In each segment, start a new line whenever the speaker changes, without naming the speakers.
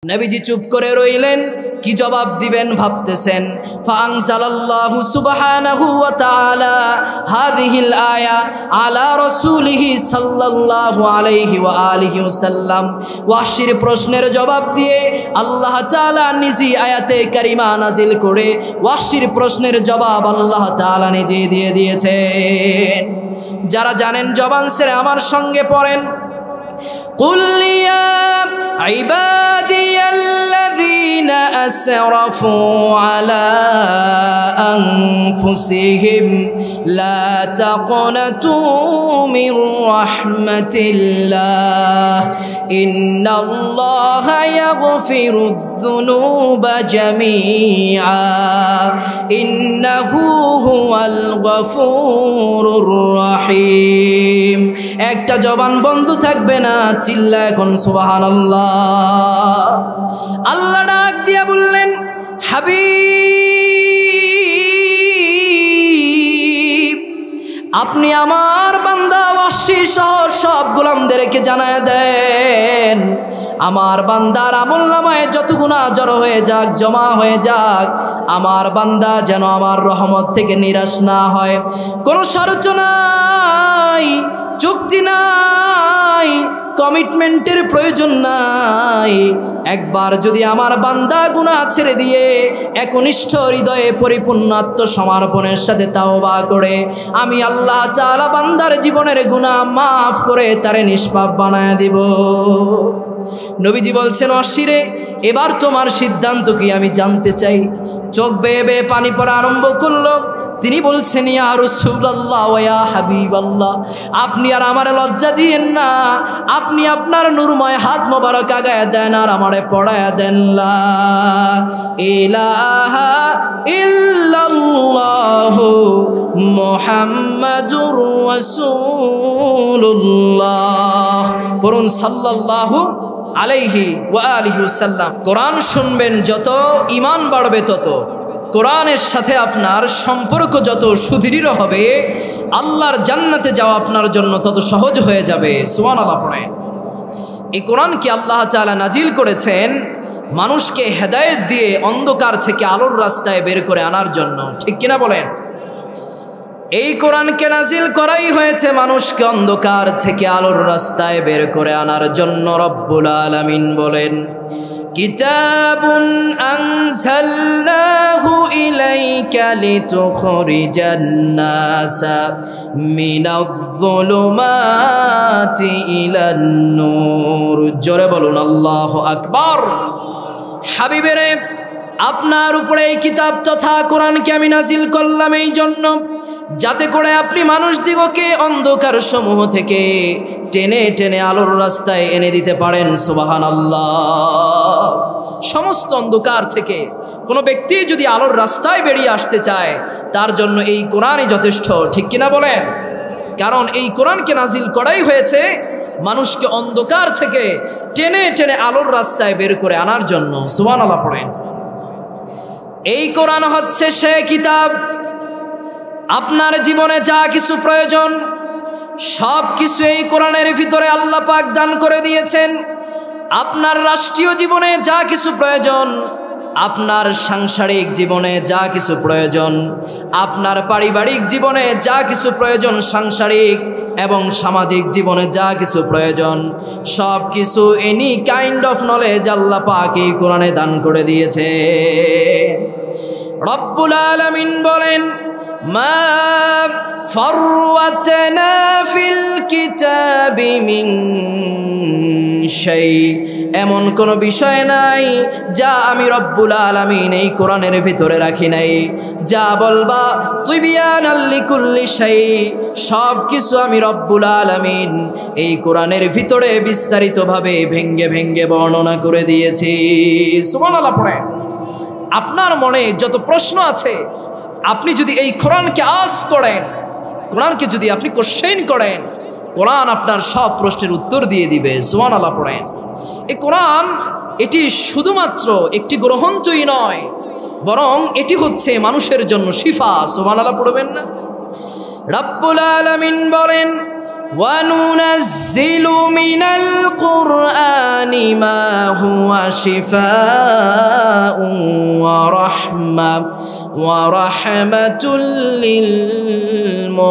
নবীজি চুপ করে রইলেন, কি জবাব দিবেন ভাবতেছেন। ফাআনজালাল্লাহু সুবহানাহু ওয়া তাআলা হাযিহিল আয়া আলা রাসূলিহি সাল্লাল্লাহু আলাইহি ওয়া আলিহি ওয়াসাল্লাম। ওয়াহশির প্রশ্নের জবাব দিয়ে আল্লাহ তাআলা নিজেই আয়াতে কারিমা নাজিল করে ওয়াহশির প্রশ্নের জবাব আল্লাহ তাআলা নিজেই দিয়ে দিয়েছেন। যারা জানেন জবান ছেড়ে আমার সঙ্গে পড়েন, قل يا عبادي الذين أسرفوا على أنفسهم لا تقنطوا من رحمة الله إن الله يغفر الذنوب جميعا إنه هو الغفور الرحيم। একটা জবান বন্ধ থাকবে না, চিল্লা এখন সুবহানাল্লাহ। আল্লাহ ডাক দিয়া বললেন, হাবিব আপনি আমার বান্দা ওয়াহশী সহ সব গোলামদেরকে জানায় দেন, আমার বান্দার আমলনামায় যত গুনাহ জড়ো হয়ে যাক, জমা হয়ে যাক, আমার বান্দা যেন আমার রহমত থেকে নিরাশ না হয়। কোনো শর্ত নাই, চুক্তি নাই, কমিটমেন্টের প্রয়োজন নাই। একবার যদি আমার বান্দা গুনাহ ছেড়ে দিয়ে একনিষ্ঠ হৃদয়ে পরিপূর্ণ আত্মসমর্পণের সাথে তাওবা করে আমি আল্লাহ তাআলা বান্দার জীবনের গুনাহ মাফ করে তারে নিষ্পাপ বানায় দিব। নবীজি বলছেন, অশিরে এবার তোমার সিদ্ধান্ত কি আমি জানতে চাই। চোখ বেয়ে বেয়ে পানি পড়া আরম্ভ করলো। তিনি বলছেন, ইয়া রাসূলুল্লাহ ওয়া ইয়া হাবিবাল্লাহ, আপনি আর আমারে লজ্জা দিয়েন না, আপনি আপনার নূরময় হাত মোবারক আগায়া দেন আর আমারে পড়ায়া দেন, লা ইলাহা ইল্লাল্লাহু মুহাম্মাদুর রাসূলুল্লাহ। পড়ুন সাল্লাল্লাহু আলাইহি ওয়া আলিহি ওয়াসাল্লাম। কোরআন শুনবেন যত, ঈমান বাড়বে তত, কোরআনের সাথে আপনার সম্পর্ক যত সুদৃঢ় হবে, আল্লাহর জান্নাতে যাওয়া আপনার জন্য তত সহজ হয়ে যাবে। সুবহানাল্লাহ পড়েন। এই কোরআনকে আল্লাহ তাআলা নাজিল করেছেন মানুষকে হেদায়েত দিয়ে অন্ধকার থেকে আলোর রাস্তায় বের করে আনার জন্য, ঠিক কিনা বলেন? এই কোরআনকে নাজিল করাই হয়েছে মানুষকে অন্ধকার থেকে আলোর রাস্তায় বের করে আনার জন্য। রব্বুল আলামিন বলেন, কিতাবুন আনজালনাহু ইলাইকা লিতুখরিজান নাসা মিনাজ-যুলুমাতি ইলান নূর। জোরে বলুন আল্লাহু আকবার। হাবিবেরে, আপনার উপরে এই কিতাব তথা কোরআনকে আমি নাজিল করলাম এই জন্য যাতে করে আপনি মানুষ দিগকে অন্ধকার সমূহ থেকে টেনে টেনে আলোর রাস্তায় এনে দিতে পারেন। সুবহানাল্লাহ। সমস্ত অন্ধকার থেকে কোনো ব্যক্তি যদি আলোর রাস্তায় বেরিয়ে আসতে চায় তার জন্য এই কোরআনই যথেষ্ট, ঠিক কিনা বলেন? কারণ এই কোরআনকে নাজিল করাই হয়েছে মানুষকে অন্ধকার থেকে টেনে টেনে আলোর রাস্তায় বের করে আনার জন্য। সুবহানাল্লাহ পড়েন। এই কোরআন হচ্ছে সে কিতাব, আপনার জীবনে যা কিছু প্রয়োজন সব কিছু এই কোরআনের ভিতরে আল্লাহ পাক দান করে দিয়েছেন। আপনার রাষ্ট্রীয় জীবনে যা কিছু প্রয়োজন, আপনার সাংসারিক জীবনে যা কিছু প্রয়োজন, আপনার পারিবারিক জীবনে যা কিছু প্রয়োজন, সাংসারিক এবং সামাজিক জীবনে যা কিছু প্রয়োজন, সব কিছু এনি কাইন্ড অফ নলেজ আল্লাহ পাক এই কোরআনে দান করে দিয়েছে। রব্বুল আলামিন বলেন, মা ফারওয়াতনা ফিল কিতাবি মিন শাই, এমন কোনো বিষয় নাই যা আমি রব্বুল আলামিন এই কোরআনের ভিতরে রাখি নাই। যা বলবা তিবিয়ানাল লিকুল্লি শাই, সব কিছু আমি রব্বুল আলামিন এই কোরআনের ভিতরে বিস্তারিতভাবে ভেঙ্গে ভেঙ্গে বর্ণনা করে দিয়েছি। সুবহানাল্লাহ পড়েন। আপনার মনে যত প্রশ্ন আছে আপনি যদি এই কোরআনকে আস্ক করেন, কোরআনকে যদি আপনি কোশ্চেন করেন, কোরআন আপনার সব প্রশ্নের উত্তর দিয়ে দিবে। সুবহানাল্লাহ পড়েন। এই কোরআন এটি শুধুমাত্র একটি গ্রন্থই নয়, বরং এটি হচ্ছে মানুষের জন্য শিফা। সুবহানাল্লাহ পড়বেন না? রব্বুল আলামিন বলেন, وَنُنَزِّلُ مِنَ الْقُرْآنِ مَا هُوَ شِفَاءٌ وَرَحْمَةٌ لِّلْمُؤْمِنِينَ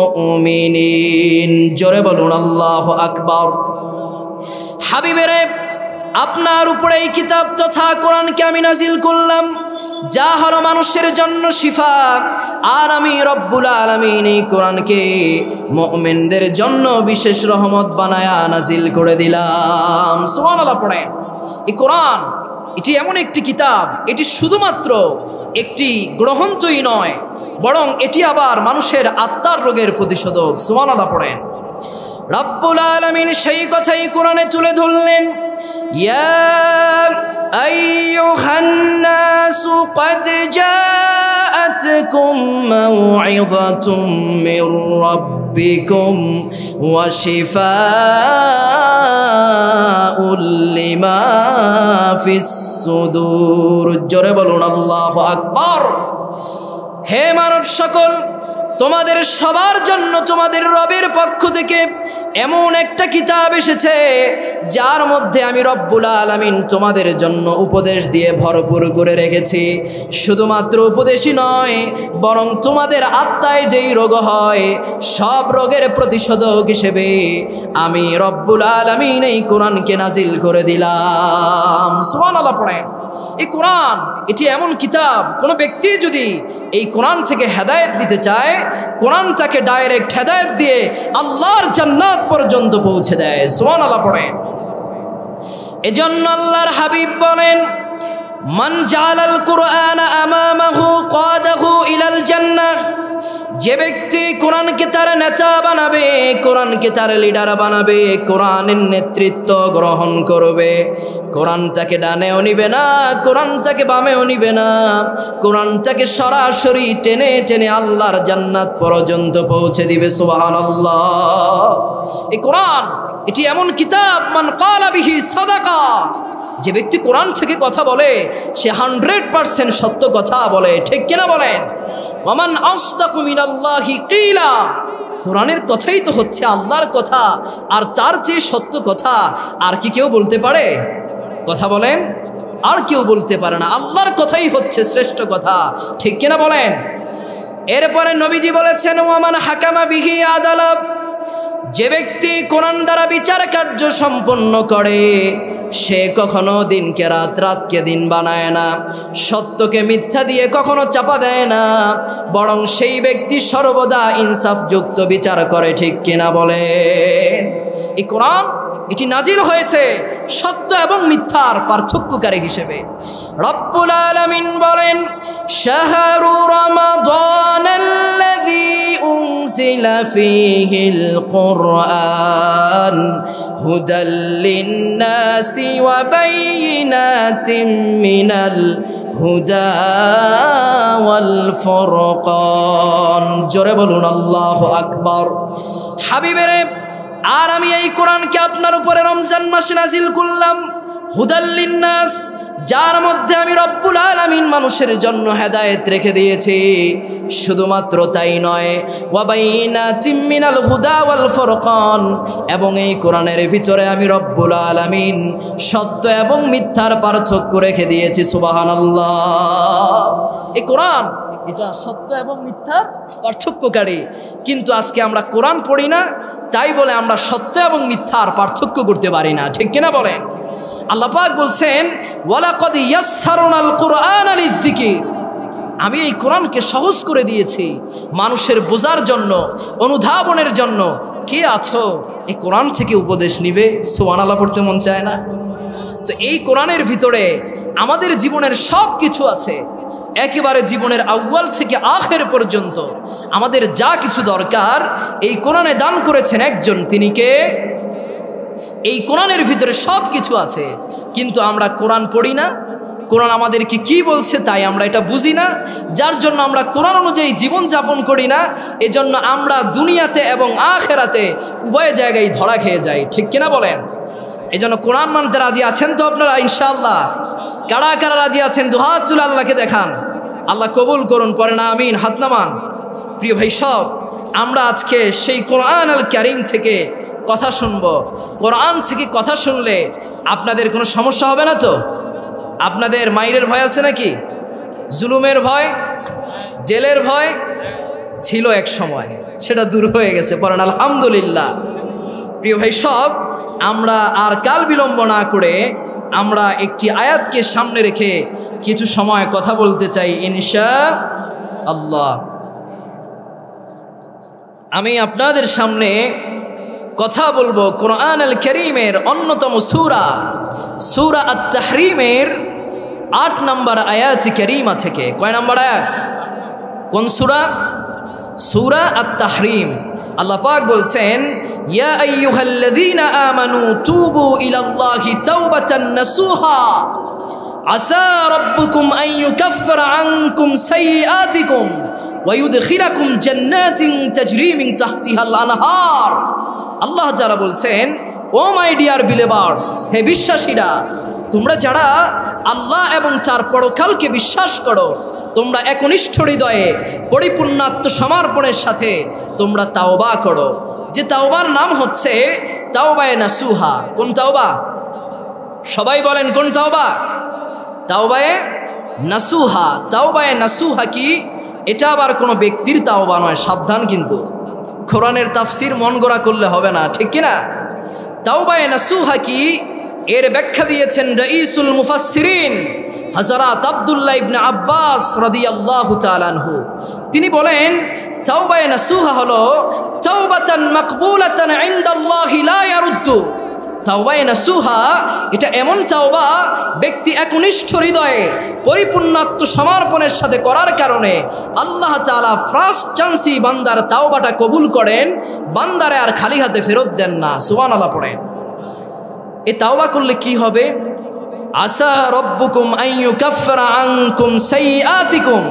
জোরে বলুন আল্লাহু আকবার। হাবিবেরে, আপনার উপরে এই কিতাব তথা কোরআনকে আমি নাজিল করলাম, যা হলো মানুষের জন্য শিফা। আর আমি রব্বুল আলামিন এই কোরআনকে মুমিনদের জন্য বিশেষ রহমত বানায়া নাজিল করে দিলাম। সুবহানাল্লাহ পড়েন। এই কোরআন এটি এমন একটি কিতাব, এটি শুধুমাত্র একটি গ্রন্থই নয়, বরং এটি আবার মানুষের আত্মার রোগের প্রতিষেধক। সুবহানাল্লাহ পড়েন। রব্বুল আলামিন সেই কথাই কোরআনে তুলে ধরলেন, ইয়া আইয়ুহান নাসু ক্বাদ জাআতকুম মাউইযাতুম মির রাব্বিকুম ওয়া শিফাউল লিমা ফিস সুদূর। জোরে বলুন আল্লাহু আকবার। হে মানব সকল, তোমাদের সবার জন্য তোমাদের রবের পক্ষ থেকে এমন একটা কিতাব এসেছে যার মধ্যে আমি রব্বুল আলামিন তোমাদের জন্য উপদেশ দিয়ে ভরপুর করে রেখেছি। শুধুমাত্র উপদেশই নয়, বরং তোমাদের আত্মায় যেই রোগ হয় সব রোগের প্রতিষেধক হিসেবে আমি রব্বুল আলামিন এই কোরআনকে নাজিল করে দিলাম। সুবহানাল্লাহ পড়েন। এই কোরআন এটি এমন কিতাব, কোনো ব্যক্তি যদি এই কোরআন থেকে হেদায়েত নিতে চায়, কোরআন তাকে ডাইরেক্ট হেদায়েত দিয়ে আল্লাহর জান্নাত পর্যন্ত পৌঁছে দেয়। সুবহানাল্লাহ পড়েন। এজন্য আল্লাহর হাবিব বলেন, মান জাআলাল কুরআন আমামাহু কাদাহু ইলাল জান্নাহ। যে ব্যক্তি কোরআনকে তার নেতা বানাবে, কোরআনকে তার লিডার বানাবে, কোরআনের নেতৃত্ব গ্রহণ করবে, কোরআন তাকে ডানেও নিবে না, কোরআন তাকে বামেও নিবে না, কোরআন তাকে সরাসরি টেনে টেনে আল্লাহর জান্নাত পর্যন্ত পৌঁছে দিবে। সুবহানাল্লাহ। এই কোরআন এটি এমন কিতাব, মান ক্বালা বিহি সাদাকা। যে ব্যক্তি কোরআন থেকে কথা বলে সে 100% সত্য কথা বলে। ঠিক কিনা বলেন? ওয়ামান আসদাকু মিনাল্লাহি কিলা। কোরআনের কথাই তো হচ্ছে আল্লাহর কথা, আর তার চেয়ে সত্য কথা আর কি কেউ বলতে পারে? কথা বলেন। আর কেউ বলতে পারে না। আল্লাহর কথাই হচ্ছে শ্রেষ্ঠ কথা। ঠিক কিনা বলেন? এরপরে নবীজি বলেছেন, ওয়ামান হাকামা বিহি আদালা। যে ব্যক্তি কোরআন দ্বারা বিচার কার্য সম্পন্ন করে সে কখনো দিনকে রাত, রাতকে দিন বানায় না, সত্যকে মিথ্যা দিয়ে কখনো চাপা দেয় না, বরং সেই ব্যক্তি সর্বদা ইনসাফযুক্ত বিচার করে। ঠিক কিনা বলে? এই কোরআন এটি নাজিল হয়েছে সত্য এবং মিথ্যার পার্থক্যকারী হিসেবে। রব্বুল আলামিন বলেন, শাহরু রমাদানাল্লাযী উনজিলা ফীহিল কুরআন হুদাল লিন্নাসি ওয়া বাইয়িনাতিম মিনাল হুদা ওয়াল ফুরকান। জোরে বলুন আল্লাহু আকবার। হাবিবেরে, আর আমি এই কোরআনকে আপনার উপরে রমজান মাসে নাজিল করলাম হুদাল লিন্নাস, যার মধ্যে আমি রব্বুল আলামিন মানুষের জন্য হেদায়েত রেখে দিয়েছি। শুধুমাত্র তাই নয়, ওয়া বাইনাতিম মিনাল হুদা ওয়াল ফুরকান, এবং এই কোরআনের ভিতরে আমি রব্বুল আলামিন সত্য এবং মিথ্যার পার্থক্য রেখে দিয়েছি। সুবহানাল্লাহ। এই কোরআন এটা সত্য এবং মিথ্যার পার্থক্যকারী। কিন্তু আজকে আমরা কোরআন পড়ি না, তাই বলে আমরা সত্য এবং মিথ্যার পার্থক্য করতে পারি না। ঠিক কিনা বলেন? আল্লাহ পাক বলছেন, ওয়ালাকাদ ইয়াসসারনাল কুরআনা লিযিকির। আমি এই কোরআনকে সহজ করে দিয়েছি মানুষের বোঝার জন্য, অনুধাবনের জন্য। কে আছো এই কোরআন থেকে উপদেশ নিবে? সুবহানাল্লাহ পড়তে মন চায় না? তো এই কোরআনের ভিতরে আমাদের জীবনের সব কিছু আছে। একেবারে জীবনের আউয়াল থেকে আখের পর্যন্ত আমাদের যা কিছু দরকার এই কোরআনে দান করেছেন একজন। তিনি কে? এই কোরআনের ভিতরে সব কিছু আছে, কিন্তু আমরা কোরআন পড়ি না। কোরআন আমাদেরকে কি বলছে তাই আমরা এটা বুঝি না, যার জন্য আমরা কোরআন অনুযায়ী জীবন যাপন করি না। এজন্য আমরা দুনিয়াতে এবং আখেরাতে উভয় জায়গায় ধরা খেয়ে যাই। ঠিক কিনা বলেন? এজন্য কোরআন মানতে রাজি আছেন তো আপনারা? ইনশাআল্লাহ। কারা কারা রাজি আছেন? দুহাত তুলে আল্লাহকে দেখান। আল্লাহ কবুল করুন। পড়েন আমিন, হাত নামান। প্রিয় ভাই সব, আমরা আজকে সেই কোরআন আল কারীম থেকে কথা শুনবো। কোরআন থেকে কথা শুনলে আপনাদের কোনো সমস্যা হবে না তো? আপনাদের মাইরের ভয় আছে নাকি? জুলুমের ভয়, জেলের ভয় ছিল এক সময়, সেটা দূর হয়ে গেছে, পড়েন আলহামদুলিল্লাহ। প্রিয় ভাই সব, আমরা আর কাল বিলম্ব না করে আমরা একটি আয়াতকে সামনে রেখে কিছু সময় কথা বলতে চাই ইনশাআল্লাহ। আমি আপনাদের সামনে কথা বলবো কোরআন আল কারীমের অন্যতম সূরা, সূরা আত-তাহরীমের ৮ নম্বর আয়াত কারীমা থেকে। কয় নম্বর আয়াত? কোন সূরা? সূরা আত-তাহরীম। আল্লাহ পাক বলছেন, ইয়া আইয়ুহাল্লাযীনা আমানু তুবু ইলাল্লাহি তাওবাতান নাসুহা আসা রাব্বুকুম আন ইউকাফফিরা আনকুম সাইয়্যাতিকুম ওয়া ইউদখিলাকুম জান্নাতিন তাজরি মিন তাহতিহাল আনহার। আল্লাহ যারা বলছেন, ও মাই ডিয়ার বিলিভার্স, হে বিশ্বাসীরা, তোমরা যারা আল্লাহ এবং তার পরকালকে বিশ্বাস করো, তোমরা একনিষ্ঠ হৃদয়ে পরিপূর্ণ আত্মসমর্পণের সাথে তোমরা তাওবা করো। যে তাওবার নাম হচ্ছে তাওবায়ে নাসুহা। কোন তাওবা? সবাই বলেন কোন তাওবা? তাওবায়ে নাসুহা। তাওবায়ে নাসুহা কি? এটা আবার কোনো ব্যক্তির তাওবা নয়, সাবধান। কিন্তু কোরআনের তাফসির মন গড়া করলে হবে না, ঠিক কিনা? তাওবায়ে নাসুহা কি, এর ব্যাখ্যা দিয়েছেন রাইসুল মুফাসসিরিন হযরত আব্দুল্লাহ ইবনে আব্বাস রাদিয়াল্লাহু তাআলা আনহু। তিনি বলেন, তাওবায়ে নাসুহা হলো তাওবাতান মাকবুলাতান ইনদাল্লাহি লা ইয়ারুদ্দু। তাওবায়ে নাসুহা এটা এমন তাওবা ব্যক্তি একনিষ্ঠ হৃদয়ে পরিপূর্ণ আত্মসমর্পণের সাথে করার কারণে আল্লাহ তাআলা ফার্স্ট চান্সই বান্দার তাওবাটা কবুল করেন, বান্দারে আর খালি হাতে ফেরত দেন না। সুবহানাল্লাহ পড়েন। এই তাওবা করলে কি হবে? আসা রব্বুকুম আন ইউকাফফিরা আনকুম সাইয়্যাতিকুম।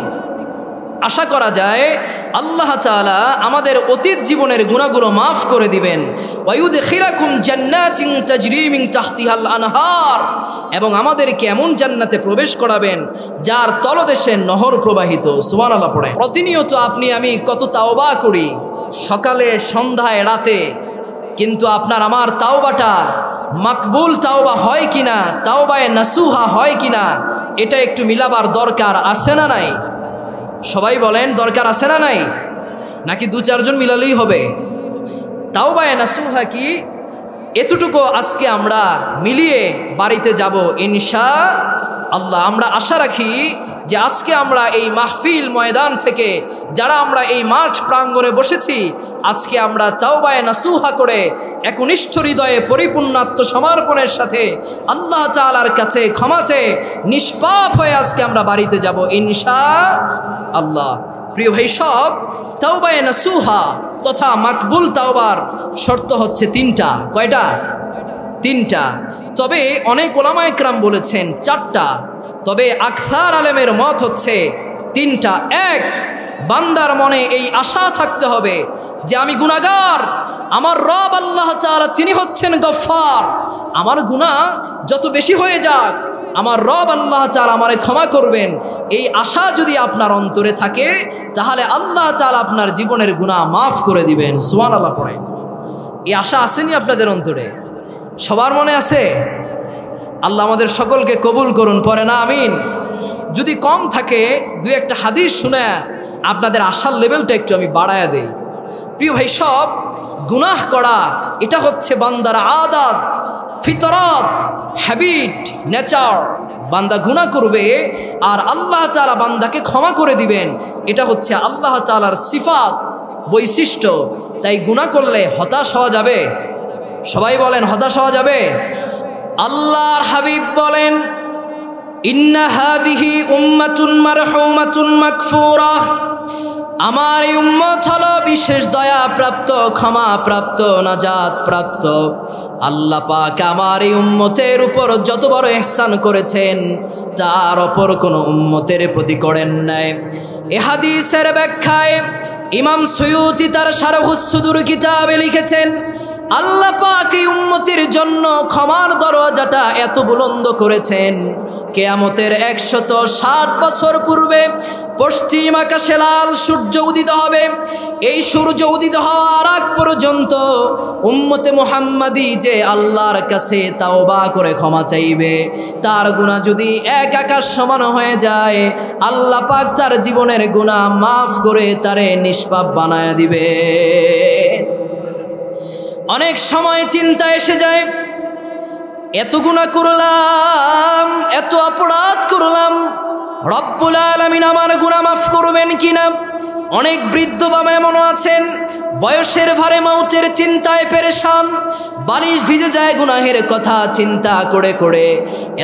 আশা করা যায় আল্লাহ তাআলা আমাদের অতীত জীবনের গুনাহগুলো মাফ করে দিবেন। ওয়া ইউদখিলাকুম জান্নাতিন তাজরি মিন তাহতিহাল আনহার, এবং আমাদেরকে এমন জান্নাতে প্রবেশ করাবেন যার তলদেশে নহর প্রবাহিত। সুবহানাল্লাহ পড়ে। প্রতিনিয়ত আপনি আমি কত তাওবা করি, সকালে, সন্ধ্যায়, রাতে, কিন্তু আপনার আমার তাওবাটা মাকবুল তাওবা হয় কিনা, তাওবায়ে নাসুহা হয় কিনা, এটা একটু মিলাবার দরকার আছে না নাই? সবাই বলেন, দরকার আছে না নাই? নাকি 2-4 জন মিলালেই হবে? তাওবায়ে নাসুহা কি, এতটুকু আজকে আমরা মিলিয়ে বাড়িতে যাব ইনশাআল্লাহ। আমরা আশা রাখি যে আজকে আমরা এই মাহফিল ময়দান থেকে যারা আমরা এই মাঠ প্রাঙ্গণে বসেছি, আজকে আমরা তাওবায়ে নাসুহা করে একনিষ্ঠ হৃদয়ে পরিপূর্ণ আত্মসমর্পণের সাথে আল্লাহ তাআলার কাছে ক্ষমা চেয়ে নিষ্পাপ হয়ে আজকে আমরা বাড়িতে যাব ইনশাআল্লাহ। প্রিয় ভাই সব, তাওবায়ে নাসুহা তথা মাকবুল তাওবার শর্ত হচ্ছে 3টা। কয়টা? 3টা। তবে অনেক ওলামা একরাম বলেছেন 4টা, তবে আকসার আলেমের মত হচ্ছে 3টা। 1, বান্দার মনে এই আশা থাকতে হবে যে আমি গুনাহগার, আমার রব আল্লাহ তাআলা তিনি হচ্ছেন গফফার, আমার গুনাহ যত বেশি হয়ে যাক আমার রব আল্লাহ তাআলা আমারে ক্ষমা করবেন। এই আশা যদি আপনার অন্তরে থাকে তাহলে আল্লাহ তাআলা আপনার জীবনের গুনাহ মাফ করে দিবেন। সুবহানাল্লাহ পড়ে। এই আশা আসেনি আপনাদের অন্তরে? সবার মনে আছে? আল্লাহ আমাদের সকলকে কবুল করুন, পড়ে না আমিন। যদি কম থাকে 2-1টা হাদিস শুনে আপনাদের আশার লেভেলটা একটু আমি বাড়ায়া দেই। প্রিয় ভাই সব, গুনাহ করা এটা হচ্ছে বান্দার আদাত, ফিতরাত, হ্যাবিট, নেচার। বান্দা গুনাহ করবে আর আল্লাহ তাআলা বান্দাকে ক্ষমা করে দিবেন, এটা হচ্ছে আল্লাহ তাআলার সিফাত, বৈশিষ্ট্য। তাই গুনাহ করলে হতাশ হওয়া যাবে? সবাই বলেন, হতাশ হওয়া যাবে? আল্লাহর হাবিব বলেন, ইন্না হাযিহি উম্মাতুন মারহুমাতুন মাগফুরা। আমার এই উম্মত হলো বিশেষ দয়া প্রাপ্ত, ক্ষমা প্রাপ্ত, নাজাত প্রাপ্ত। আল্লাহ পাক আমার এই উম্মতের উপর যত বড় ইহসান করেছেন তার অপর কোনো উম্মতের প্রতি করেন নাই। এই হাদিসের ব্যাখ্যায় ইমাম সুয়ুতি তার শারহুস সুদুর কিতাবে লিখেছেন, আল্লাহ পাক এই উম্মতের জন্য ক্ষমার দরজাটা এত বুলন্দ করেছেন, কিয়ামতের 160 বছর পূর্বে পশ্চিম আকাশে লাল সূর্য উদিত হবে। এই সূর্য উদিত হওয়ার আগ পর্যন্ত উম্মতে মুহাম্মাদি যে আল্লাহর কাছে তাওবা করে ক্ষমা চাইবে, তার গুনাহ যদি এক আকাশ সমান হয়ে যায়, আল্লাহ পাক তার জীবনের গুনাহ মাফ করে তারে নিষ্পাপ বানায় দিবে। অনেক সময় চিন্তা এসে যায়, এত গুনাহ করলাম, এত অপরাধ করলাম, রব্বুল আলামিন আমার গুনাহ মাফ করবেন কিনা। অনেক বৃদ্ধ বাবা এমনও আছেন, বয়সের ভারে মৌতের চিন্তায় পেরেশান, বালিশ ভিজে যায় গুনাহের কথা চিন্তা করে করে।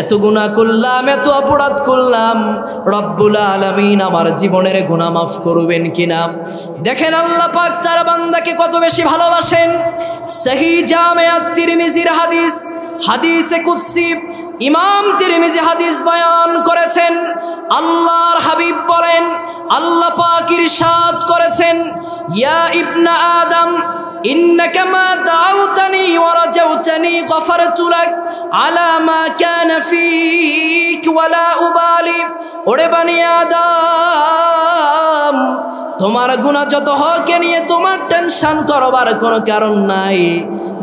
এত গুনাহ করলাম, এত অপরাধ করলাম, রব্বুল আলামিন আমার জীবনের গুনাহ মাফ করবেন কিনা। দেখেন আল্লাহ পাক তার বান্দাকে কত বেশি ভালোবাসেন। সহিহ জামে আত-তিরমিজির হাদিস, হাদিসে কুদসি, ইমাম তিরমিজি হাদিস বয়ান করেছেন। আল্লাহর হাবিব বলেন, আল্লাহ পাক ইরশাদ করেছেন, ইয়া ইবনা আদম ইন্নাকা মা দাউতানি ওয়া রাজাউতানি গফারতু লাক আলা মা কানা ফীক ওয়ালা উবালি। ওরে বানি আদম, তোমার গুনাহ যত হোক নিয়ে তোমার টেনশন করবার কোনো কারণ নাই।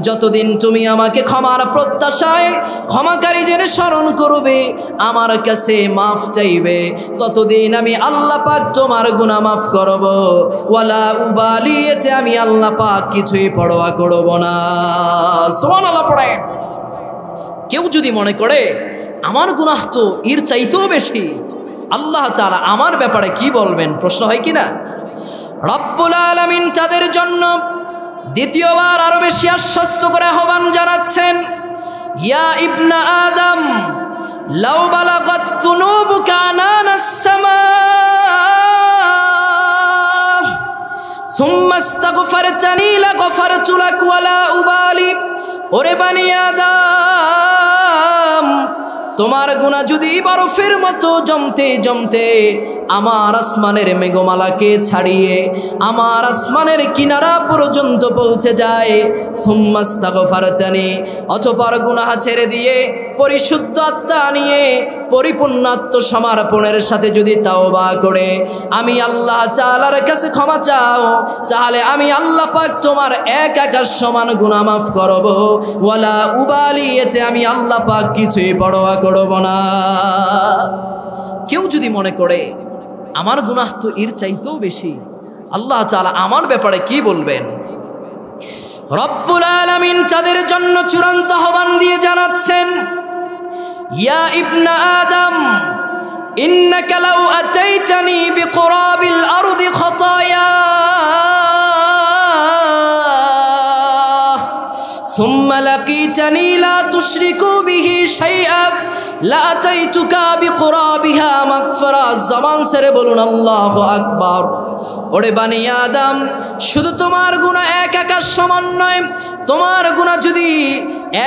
যতদিন তুমি আমাকে ক্ষমার প্রত্যাশায় ক্ষমাকারী জেনে স্মরণ করবে, আমার কাছে মাফ চাইবে, ততদিন আমি আল্লাহ পাক তোমার গুনাহ মাফ করব। ওয়ালা উবালি, এতে আমি আল্লাহ পাক কিছুই পরোয়া করব না। সুবহানাল্লাহ পড়ে। কেউ যদি মনে করে আমার গুনাহ তো এর চাইতেও বেশি, আল্লাহ তাআলা আমার ব্যাপারে কি বলবেন, প্রশ্ন হয় কি না? রব্বুল আলামিন তাদের জন্য দ্বিতীয়বার আরো বেশি আশ্বস্ত করে আহ্বান জানাচ্ছেন, ইয়া ইবনা আদম লাউ বালাগাত যুনুবুকা আনানাস সামা সুম্মা ইস্তাগফারতানি লাগফারতু লাক ওয়ালা উবালি। ওরে বানি আদম, তোমার গুনাহ যদি বরফের মতো জমতে জমতে আমার আসমানের মেঘমালাকে ছাড়িয়ে আমার আসমানের কিনারা পর্যন্ত পৌঁছে যায়, সুম্মা ইস্তাগফারতানি, অতঃপর গুনাহ ছেড়ে দিয়ে পরিশুদ্ধ আত্মা নিয়ে পরিপূর্ণ আত্মসমর্পণের সাথে যদি তাওবা করে আমি আল্লাহ তাআলার কাছে ক্ষমা চাও, তাহলে আমি আল্লাহ পাক তোমার এক আকাশ সমান গুনাহ মাফ করব। ওয়ালা উবালি, এতে আমি আল্লাহ পাক কিছুই পরোয়া করব না। কেউ যদি মনে করে আমার গুনাহ তো এর চাইতেও বেশি, আল্লাহ তাআলা আমার ব্যাপারে কি বলবেন, রব্বুল আলামিন তাদের জন্য চূড়ান্ত আহ্বান দিয়ে জানাচ্ছেন, ইয়া ইবনা আদম ইন্নাকা লাউ আতাইতানি বিকুরাবিল আরদি খাতায়া সুম্মা লাকিতানি লা তুশরিকু বিহি শাইআ লা আতাইতুকা বিকুরাবিহা মাগফিরা। জবান ছেড়ে বলুন আল্লাহু আকবার। ওরে বানি আদম, শুধু তোমার গুনাহ এক আকাশ সমান নয়, তোমার গুনাহ যদি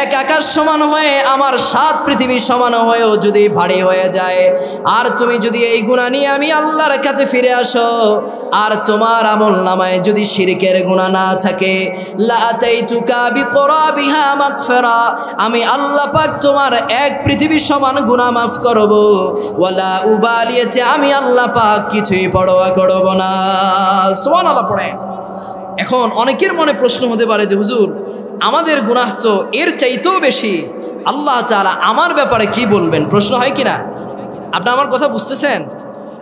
এক আকাশ সমান হয়ে আমার 7 পৃথিবী সমান হয়েও যদি ভারী হয়ে যায়, আর তুমি যদি এই গুনাহ নিয়ে আমি আল্লাহর কাছে ফিরে আসো, আর তোমার আমল নামায় যদি শিরকের গুনাহ না থাকে, লা আতাইতুকা বিকুরাবিহা মাগফিরা, আমি আল্লাহ পাক তোমার 1 পৃথিবী সমান গুনাহ মাফ করব। ওয়ালা উবালিয়াতে, আমি আল্লাহ পাক কিছুই পরোয়া করব না। সুবহানাল্লাহ পড়ে। এখন অনেকের মনে প্রশ্ন হতে পারে যে হুজুর, আমাদের গুনাহ তো এর চাইতেও বেশি, আল্লাহ তাআলা আমার ব্যাপারে কি বলবেন, প্রশ্ন হয় কিনা? আপনি আমার কথা বুঝতেছেন?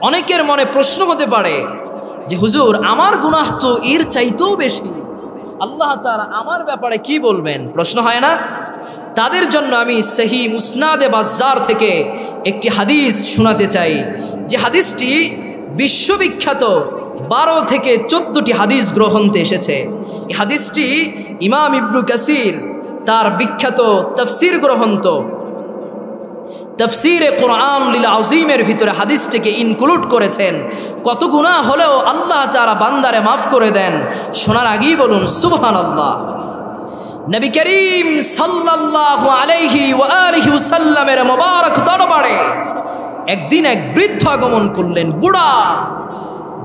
অনেকের মনে প্রশ্ন হতে পারে যে হুজুর, আমার গুনাহ তো এর চাইতেও বেশি, আল্লাহ তাআলা আমার ব্যাপারে কি বলবেন, প্রশ্ন হয় না? তাদের জন্য আমি সহিহ মুসনাদে বাজ্জার থেকে একটি হাদিস শোনাতে চাই, যে হাদিসটি বিশ্ববিখ্যাত 12 থেকে 14টি হাদিস গ্রন্থে এসেছে। এই হাদিসটি ইমাম ইবনু কাসির তার বিখ্যাত তাফসীর গ্রন্থ তাফসীরে কোরআন লিল আযীমের ভিতরে হাদিসটিকে ইনক্লুড করেছেন। কত গুনাহ হলেও আল্লাহ তাআলা বান্দারে মাফ করে দেন। শোনার আগেই বলুন সুবহানাল্লাহ। নবী করিম সাল্লাল্লাহু আলাইহি ওয়া আলিহি ওয়াসাল্লামের মোবারক দরবারে একদিন এক বৃদ্ধ আগমন করলেন, বুড়া,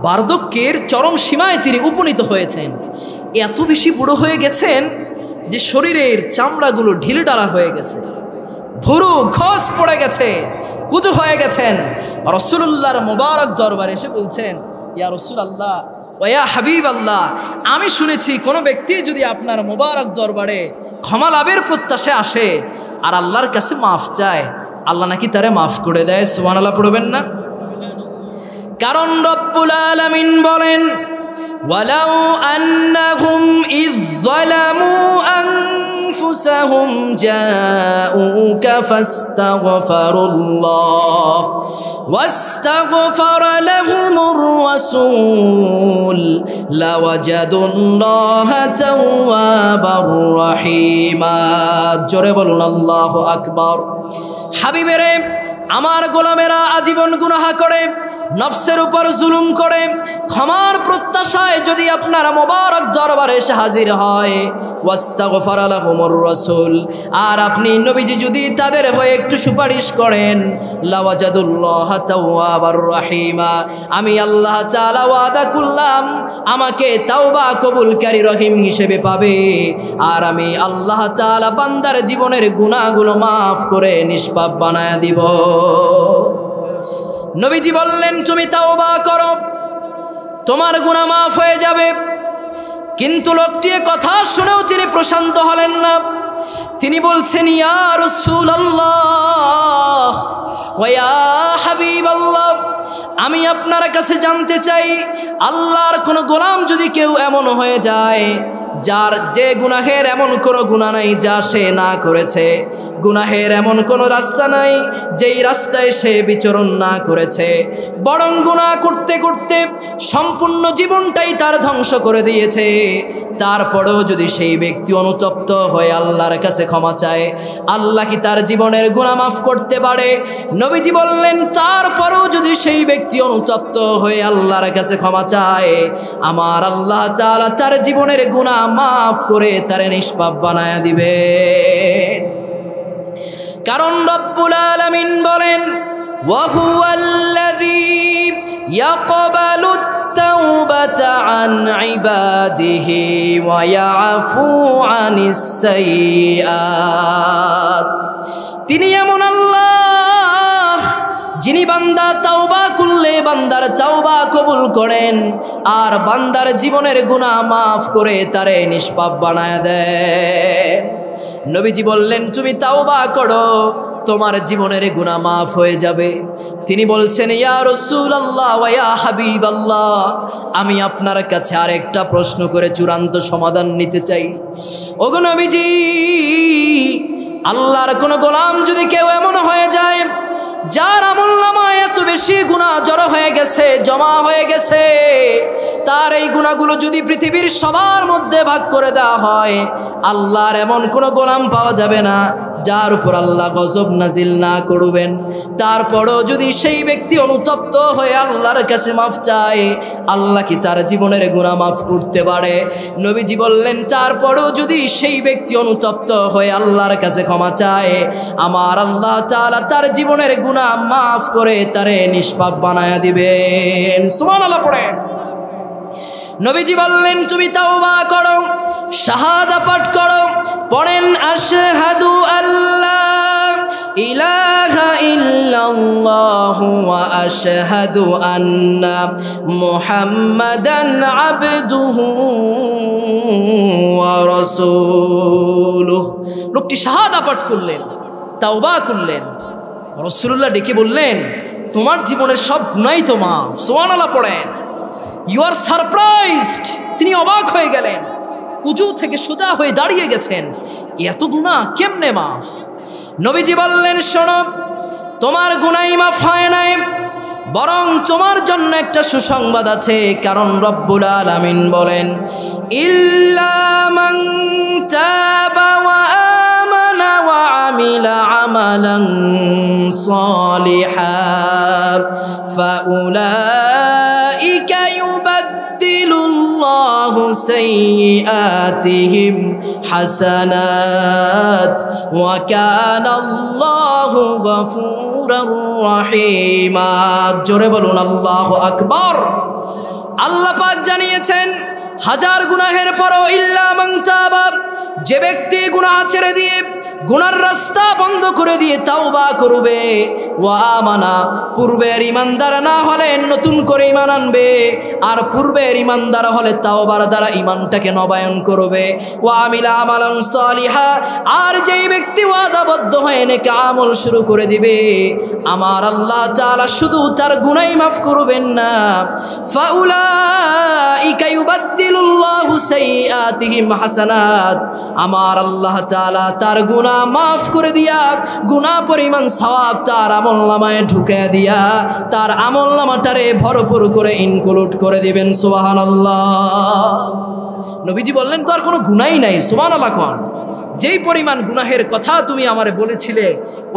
বার্ধক্যের চরম সীমায় তিনি উপনীত হয়েছেন। এত বেশি বুড়ো হয়ে গেছেন যে শরীরের চামড়াগুলো ঢিলেঢালা হয়ে গেছে, ভুরু খস পড়ে গেছে, কুজু হয়ে গেছেন, রাসূলুল্লাহর মুবারক দরবারে এসে বলছেন, ইয়া রাসূলুল্লাহ ওয়া ইয়া হাবিবাল্লাহ, আমি শুনেছি কোনো ব্যক্তি যদি আপনার মুবারক দরবারে ক্ষমা লাভের প্রত্যাশে আসে আর আল্লাহর কাছে মাফ চায়, আল্লাহ নাকি তারে মাফ করে দেয়। সুবহানাল্লাহ পড়বেন না? কারণ রব্বুল আলামিন বলেন, ওয়ালাউ আন্নাহুম ইয যালামু আনফুসাহুম জাউকা ফাস্তাগফিরুল্লাহ ওয়াস্তাগফারা লাহুমুর রাসূল লাওয়াজাদুল্লাহা তাওয়াবার রহিমা। জোরে বলুন আল্লাহু আকবার। হাবিবেরে, আমার গোলামেরা আজীবন গুনাহ করে, নফসের উপর জুলুম করে, ক্ষমার প্রত্যাশায় যদি আপনার মোবারক দরবারে এসে হাজির হয়, ওয়াস্তাগফারা লাহুমুর রাসূল, আর আপনি নবীজি যদি তাদের হয়ে একটু সুপারিশ করেন, লাওয়াজাদুল্লাহা তাওয়াবার রহিমা, আমি আল্লাহ তাআলা ওয়াদা করলাম আমাকে তাওবা কবুলকারী রহিম হিসেবে পাবে, আর আমি আল্লাহ তাআলা বান্দার জীবনের গুনাহগুলো মাফ করে নিষ্পাপ বানায়া দিব। নবীজি বললেন, তুমি তাওবা করো, তোমার গুনাহ মাফ হয়ে যাবে। কিন্তু লোকটি কথা শুনেও তিনি প্রশান্ত হলেন না। তিনি বলছেন, ইয়া রাসূলুল্লাহ ওয়া ইয়া হাবিবাল্লাহ, আমি আপনার কাছে জানতে চাই, আল্লাহর কোন গোলাম যদি কেউ এমন হয়ে যায় যার যে গুনাহের এমন কোনো গুনাহ নাই যা সে না করেছে, গুনাহের এমন কোনো রাস্তা নাই যেই রাস্তায় সে বিচরণ না করেছে, বরং গুনাহ করতে করতে সম্পূর্ণ জীবনটাই তার ধ্বংস করে দিয়েছে, তারপরেও যদি সেই ব্যক্তি অনুতপ্ত হয়ে আল্লাহর কাছে ক্ষমা চায়, আল্লাহ কি তার জীবনের গুনাহ মাফ করতে পারে? নবীজি বললেন, তারপরেও যদি সেই ব্যক্তি অনুতপ্ত হয়ে আল্লাহর কাছে ক্ষমা চায়, আমার আল্লাহ তাআলা তার জীবনের গুনাহ মাফ করে তারে নিষ্পাপ বানায়া দিবে। কারণ রব্বুল আলামিন বলেন, ওয়া হুয়াল্লাযী ইয়াকবালুত তাওবাতা আন ইবাদিহি ওয়া ইয়াফু আনিস সাইয়্যাত। তিনি এমন আল্লাহ যিনি বান্দা তাওবা করলে বান্দার তাওবা কবুল করেন, আর বান্দার জীবনের গুনাহ মাফ করে তারে নিষ্পাপ বানায় দেন। নবীজি বললেন, তুমি তাওবা করো, তোমার জীবনের গুনাহ মাফ হয়ে যাবে। তিনি বলছেন, ইয়া রাসূলুল্লাহ ওয়া ইয়া হাবিবাল্লাহ, আমি আপনার কাছে আরেকটা প্রশ্ন করে চূড়ান্ত সমাধান নিতে চাই। ওগো নবীজি, আল্লাহর কোন গোলাম যদি কেউ এমন হয়ে যায় যার আমলনামায় এত বেশি গুনাহ জড়ো হয়ে গেছে, জমা হয়ে গেছে, তার এই গুনাহগুলো যদি পৃথিবীর সবার মধ্যে ভাগ করে দেওয়া হয়, আল্লাহর এমন কোনো গোলাম পাওয়া যাবে না যার উপর আল্লাহ গজব নাজিল না করবেন। তারপরও যদি সেই ব্যক্তি অনুতপ্ত হয়ে আল্লাহর কাছে মাফ চায়, আল্লাহ কি তার জীবনের গুনাহ মাফ করতে পারে? নবীজি বললেন, তারপরও যদি সেই ব্যক্তি অনুতপ্ত হয়ে আল্লাহর কাছে ক্ষমা চায়, আমার আল্লাহ তাআলা তার জীবনের গুনাহ মাফ করে তারে নিষ্পাপ বানায়া দিবেন। সুবহানাল্লাহ পড়েন। নবীজি বললেন, তুমি তাওবা করো, শাহাদা পাঠ করো, পড়েন আশহাদু আল্লা ইলাহা ইল্লাল্লাহু ওয়া আশহাদু আন্না মুহাম্মাদান আবদুহু ওয়া রাসূলুহু। লোকটি শাহাদা পাঠ করলেন, তাওবা করলেন, রাসূলুল্লাহ ডেকে বললেন, তোমার জীবনের সব গুনাহই তো মাফ। সুবহানাল্লাহ পড়েন। You are surprised. তিনি অবাক হয়ে গেলেন, কুজু থেকে সোজা হয়ে দাঁড়িয়ে গেছেন, এত গুনাহ কেমনে মাফ? নবীজি বললেন, শোনো, তোমার গুনাহই মাফ হয় নাই, বরং তোমার জন্য একটা সুসংবাদ আছে। কারণ রব্বুল আলামিন বলেন, ইল্লা মান তাবা ওয়া আমানা ওয়া আমিলা আমালান সালিহান ফাউলাইকা ইউবাদদিলুল্লাহু সাইয়্যাতিহিম হাসানাত ওয়া কানাল্লাহু গফুরুর রহিমা। জোরে বলুন আল্লাহু আকবার। আল্লাহ পাক জানিয়েছেন, হাজার গুনাহের পরও ইল্লা মান তাবা, যে ব্যক্তি গুনাহ ছেড়ে দিয়ে গুনার রাস্তা বন্ধ করে দিয়ে তাওবা করবে। ওয়া আমানা, পূর্বের ইমানদার না হলে নতুন করে ইমান আনবে, আর পূর্বের ইমানদার হলে তাওবার দ্বারা ইমানটাকে নবায়ন করবে। ওয়া আমিলা আমালান সালিহা, আর যেই ব্যক্তি ওয়াদাবদ্ধ হয়ে নেক আমল শুরু করে দিবে, আমার আল্লাহ তাআলা শুধু তার গুনাহ মাফ করবেন না, ফাউলাইকা ইউবাদদিলুল্লাহু সাইয়্যাতিহিম হাসানাত, আমার আল্লাহ তাআলা তার গুনাহ মাফ করে দিয়া গুনাহ পরিমাণ সওয়াব তার আমলনামায় ঢুকে দিয়া তার আমলনামাটারে ভরপুর করে ইনক্লুড করে দিবেন। সুবহানাল্লাহ। নবীজি বললেন তো আর কোনো গুনাহই নাই। সুবহানাল্লাহ কোন, যেই পরিমাণ গুনাহের কথা তুমি আমারে বলেছিলে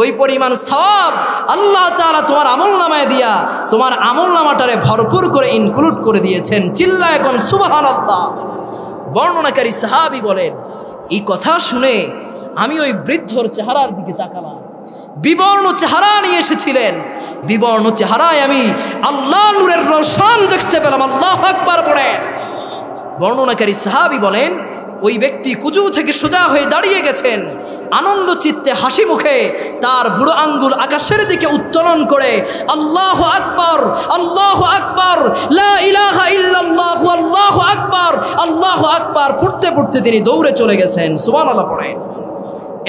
ওই পরিমাণ সওয়াব আল্লাহ তাআলা তোমার আমলনামায় দিয়া তোমার আমলনামাটারে ভরপুর করে ইনক্লুড করে দিয়েছেন। চিল্লায় এখন সুবহানাল্লাহ। বর্ণনাকারী সাহাবী বলেন, এই কথা শুনে আমি ওই বৃদ্ধর চেহারার দিকে তাকালাম। বিবর্ণ চেহারা নিয়ে এসেছিলেন, বিবর্ণ চেহারায় আমি আল্লাহ নূরের রোশন দেখতে পেলাম। আল্লাহু আকবার পড়েন। বর্ণনাকারী সাহাবী বলেন, ওই ব্যক্তি কুজু থেকে সোজা হয়ে দাঁড়িয়ে গেছেন, আনন্দ চিত্তে হাসি মুখে তার বুড়ো আঙ্গুল আকাশের দিকে উত্তোলন করে আল্লাহু আকবার, আল্লাহু আকবার, লা ইলাহা ইল্লাল্লাহু, আল্লাহু আকবার, আল্লাহু আকবার পড়তে পড়তে তিনি দৌড়ে চলে গেছেন। সুবহানাল্লাহ পড়েন।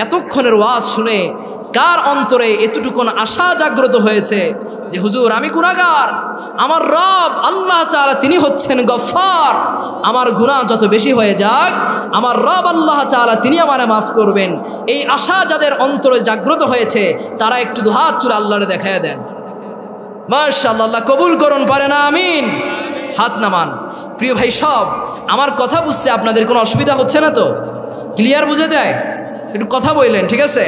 এতক্ষণের ওয়াজ শুনে কার অন্তরে এতটুকুন আশা জাগ্রত হয়েছে যে হুজুর আমি গুনাহগার, আমার রব আল্লাহ তাআলা তিনি হচ্ছেন গফফার, আমার গুনাহ যত বেশি হয়ে যাক আমার রব আল্লাহ তাআলা তিনি আমারে মাফ করবেন। এই আশা যাদের অন্তরে জাগ্রত হয়েছে তারা একটু দুহাত তুলে আল্লাহরে দেখায় দেন। মাশাআল্লাহ, আল্লাহ কবুল করুন, পারে না আমিন। হাত নামান। প্রিয় ভাই সব, আমার কথা বুঝতে আপনাদের কোনো অসুবিধা হচ্ছে না তো? ক্লিয়ার বোঝা যায়? একটু কথা বললেন, ঠিক আছে?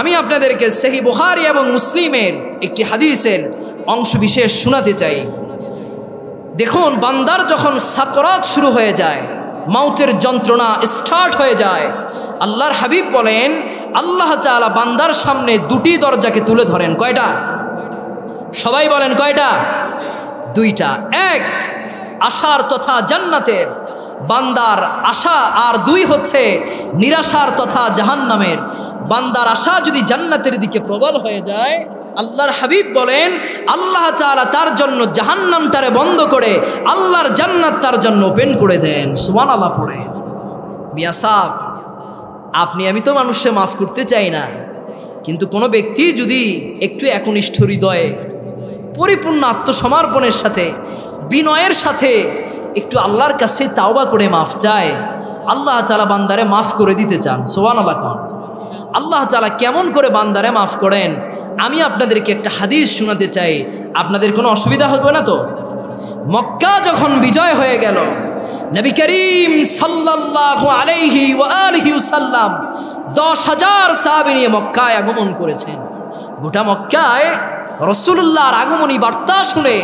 আমি আপনাদেরকে সহিহ বুখারী এবং মুসলিমের একটি হাদিসের অংশ বিশেষ শোনাতে চাই। দেখুন, বান্দার যখন সাকরাত শুরু হয়ে যায়, মাউতের যন্ত্রণা স্টার্ট হয়ে যায়, আল্লাহর হাবিব বলেন আল্লাহ তাআলা বান্দার সামনে দুটি দরজাকে তুলে ধরেন। কয়টা? সবাই বলেন কয়টা? দুইটা। এক, আশার তথা জান্নাতের বান্দার আশা, আর দুই হচ্ছে নিরাশার তথা জাহান্নামের। বান্দার আশা যদি জান্নাতের দিকে প্রবল হয়ে যায়, আল্লাহর হাবিব বলেন আল্লাহ তাআলা তার জন্য জাহান্নামটারে বন্ধ করে আল্লাহর জান্নাত তার জন্য ওপেন করে দেন। সুবহানাল্লাহ পড়ে। মিয়া সাহেব, আপনি আমি তো মানুষকে মাফ করতে চাই না, কিন্তু কোনো ব্যক্তি যদি একটু একনিষ্ঠ হৃদয়ে পরিপূর্ণ আত্মসমর্পণের সাথে বিনয়ের সাথে একটু আল্লাহর কাছে তাওবা করে মাফ চায়, আল্লাহ তাআলা বান্দারে মাফ করে দিতে চান। সুবহানাল্লাহ। আল্লাহ তাআলা কেমন করে বান্দারে মাফ করেন আমি আপনাদেরকে একটা হাদিস শোনাতে চাই। আপনাদের কোনো অসুবিধা হবে না তো? মক্কা যখন বিজয় হয়ে গেল, নবী করিম সাল্লাল্লাহু আলাইহি ওয়া আলিহি ওয়াসাল্লাম 10,000 সাহাবী নিয়ে মক্কায় আগমন করেছেন। গোটা মক্কায় রাসূলুল্লাহর আগমনী বার্তা শুনে